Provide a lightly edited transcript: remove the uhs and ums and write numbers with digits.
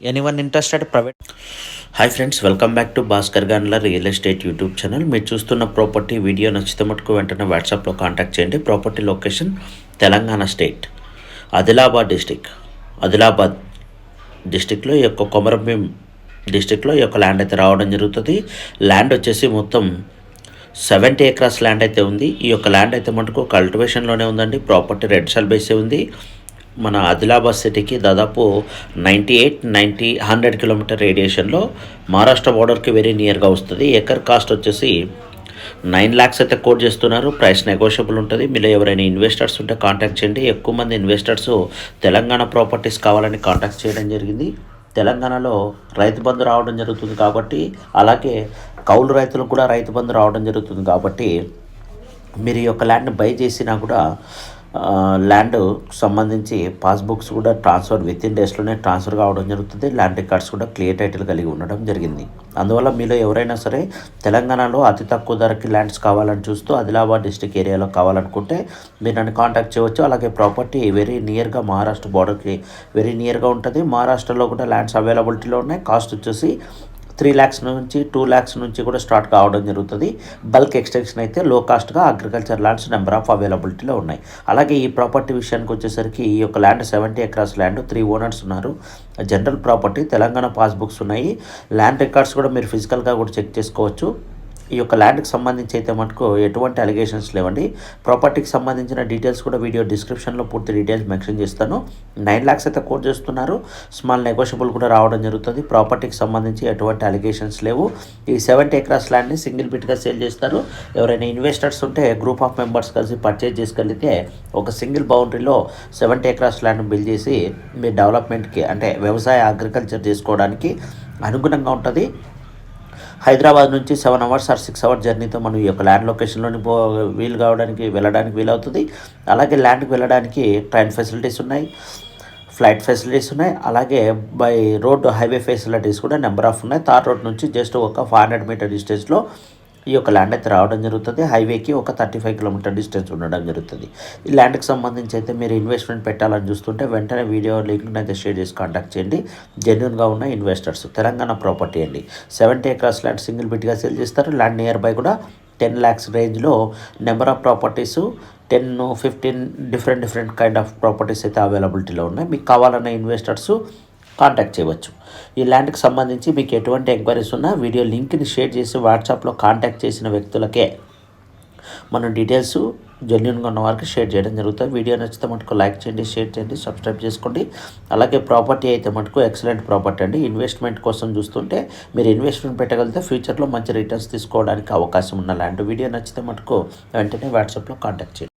Anyone interested private. Hi friends, welcome back to Bhaskar గాన్ల real estate YouTube channel. మీరు చూస్తున్న property video నచ్చితే మటుకు వెంటనే వాట్సాప్లో కాంటాక్ట్ చేయండి. Property location Telangana state, Adilabad డిస్టిక్లో ఈ యొక్క కొమరంభీం డిస్టిక్లో ఈ యొక్క ల్యాండ్ అయితే రావడం జరుగుతుంది. ల్యాండ్ వచ్చేసి మొత్తం 70 acres ల్యాండ్ అయితే ఉంది. ఈ యొక్క ల్యాండ్ అయితే మటుకు కల్టివేషన్లోనే ఉందండి. ప్రాపర్టీ రెడ్ సాల్ బేసే ఉంది. మన ఆదిలాబాద్ సిటీకి దాదాపు 100 కిలోమీటర్ రేడియేషన్లో మహారాష్ట్ర బోర్డర్కి వెరీ నియర్గా వస్తుంది. ఎకర్ కాస్ట్ వచ్చేసి 9 lakhs అయితే కోట్ చేస్తున్నారు. ప్రైస్ నెగోషియబుల్ ఉంటుంది. మీలో ఎవరైనా ఇన్వెస్టర్స్ ఉంటే కాంటాక్ట్ చేయండి. ఎక్కువ మంది ఇన్వెస్టర్స్ తెలంగాణ ప్రాపర్టీస్ కావాలని కాంటాక్ట్ చేయడం జరిగింది. తెలంగాణలో రైతు బంధు రావడం జరుగుతుంది కాబట్టి, అలాగే కౌలు రైతులకు కూడా రైతు బంధు రావడం జరుగుతుంది కాబట్టి, మీరు ఈ యొక్క ల్యాండ్ బై చేసినా కూడా ల్యాండ్ సంబంధించి పాస్బుక్స్ కూడా ట్రాన్స్ఫర్ విత్ ఇన్ డేస్లోనే ట్రాన్స్ఫర్ కావడం జరుగుతుంది. ల్యాండ్ రికార్డ్స్ కూడా క్లియర్ టైటిల్ కలిగి ఉండడం జరిగింది. అందువల్ల మీలో ఎవరైనా సరే తెలంగాణలో అతి తక్కువ ధరకి ల్యాండ్స్ కావాలని చూస్తూ ఆదిలాబాద్ డిస్టిక్ ఏరియాలో కావాలనుకుంటే మీరు నన్ను కాంటాక్ట్ చేయవచ్చు. అలాగే ప్రాపర్టీ వెరీ నియర్గా మహారాష్ట్ర బార్డర్కి వెరీ నియర్గా ఉంటుంది. మహారాష్ట్రలో కూడా ల్యాండ్స్ అవైలబిలిటీలో ఉన్నాయి. కాస్ట్ వచ్చేసి 3 lakhs నుంచి 2 lakhs నుంచి కూడా స్టార్ట్ కావడం జరుగుతుంది. బల్క్ ఎక్స్టెన్షన్ అయితే లో కాస్ట్గా అగ్రికల్చర్ ల్యాండ్స్ నెంబర్ ఆఫ్ అవైలబిలిటీలో ఉన్నాయి. అలాగే ఈ ప్రాపర్టీ విషయానికి వచ్చేసరికి ఈ యొక్క ల్యాండ్ 70 acres ల్యాండ్, 3 owners ఉన్నారు. జనరల్ ప్రాపర్టీ, తెలంగాణ పాస్బుక్స్ ఉన్నాయి. ల్యాండ్ రికార్డ్స్ కూడా మీరు ఫిజికల్గా కూడా చెక్ చేసుకోవచ్చు. ఈ యొక్క ల్యాండ్కి సంబంధించి అయితే మటుకు ఎటువంటి అలిగేషన్స్ లేవండి. ప్రాపర్టీకి సంబంధించిన డీటెయిల్స్ కూడా వీడియో డిస్క్రిప్షన్లో పూర్తి డీటెయిల్స్ మెన్షన్ చేస్తాను. 9 lakhs అయితే కోట్ చేస్తున్నారు. స్మాల్ నెగోషియబుల్ కూడా రావడం జరుగుతుంది. ప్రాపర్టీకి సంబంధించి ఎటువంటి అలిగేషన్స్ లేవు. ఈ 70 acres ల్యాండ్ని సింగిల్ బిట్గా సేల్ చేస్తారు. ఎవరైనా ఇన్వెస్టర్స్ ఉంటే గ్రూప్ ఆఫ్ మెంబర్స్ కలిసి పర్చేజ్ చేసుకెళ్తే ఒక సింగిల్ బౌండరీలో 70 acres ల్యాండ్ బిల్డ్ చేసి మీ డెవలప్మెంట్కి, అంటే వ్యవసాయ అగ్రికల్చర్ చేసుకోవడానికి అనుగుణంగా ఉంటుంది. హైదరాబాద్ నుంచి 7 hours or 6 hours జర్నీతో మనం ఈ యొక్క ల్యాండ్ లొకేషన్లోని వెళ్ళడానికి వీలవుతుంది. అలాగే ల్యాండ్కి వెళ్ళడానికి ట్రైన్ ఫెసిలిటీస్ ఉన్నాయి, ఫ్లైట్ ఫెసిలిటీస్ ఉన్నాయి. అలాగే బై రోడ్ హైవే ఫెసిలిటీస్ కూడా నెంబర్ ఆఫ్ ఉన్నాయి. తార్ రోడ్ నుంచి జస్ట్ ఒక 500 meter డిస్టెన్స్లో ఈ యొక్క ల్యాండ్ అయితే రావడం జరుగుతుంది. హైవేకి ఒక 35 kilometer డిస్టెన్స్ ఉండడం జరుగుతుంది. ఈ ల్యాండ్కి సంబంధించి అయితే మీరు ఇన్వెస్ట్మెంట్ పెట్టాలని చూస్తుంటే వెంటనే వీడియో లింక్ని అయితే షేర్ చేసి కాంటాక్ట్ చేయండి. జెన్యూన్గా ఉన్న ఇన్వెస్టర్స్. తెలంగాణ ప్రాపర్టీ అండి. 70 acres ల్యాండ్ సింగిల్ బిట్గా సేల్ చేస్తారు. ల్యాండ్ నియర్ బై కూడా 10 lakhs రేంజ్లో number of properties 10-15 different kind of properties అయితే అవైలబిలిటీలో ఉన్నాయి. మీకు కావాలన్న ఇన్వెస్టర్స్ కాంటాక్ట్ చేయవచ్చు. ఈ ల్యాండ్కి సంబంధించి మీకు ఎటువంటి ఎంక్వైరీస్ ఉన్నా వీడియో లింక్ని షేర్ చేసి వాట్సాప్లో కాంటాక్ట్ చేసిన వ్యక్తులకే మనం డీటెయిల్స్ జెన్యూన్గా ఉన్న వారికి షేర్ చేయడం జరుగుతుంది. వీడియో నచ్చితే మటుకు లైక్ చేయండి, షేర్ చేయండి, సబ్స్క్రైబ్ చేసుకోండి. అలాగే ప్రాపర్టీ అయితే మటుకు ఎక్సలెంట్ ప్రాపర్టీ అండి. ఇన్వెస్ట్మెంట్ కోసం చూస్తుంటే మీరు ఇన్వెస్ట్మెంట్ పెట్టగలిగితే ఫ్యూచర్లో మంచి రిటర్న్స్ తీసుకోవడానికి అవకాశం ఉన్న ల్యాండ్. వీడియో నచ్చితే మటుకు వెంటనే వాట్సాప్లో కాంటాక్ట్ చేయండి.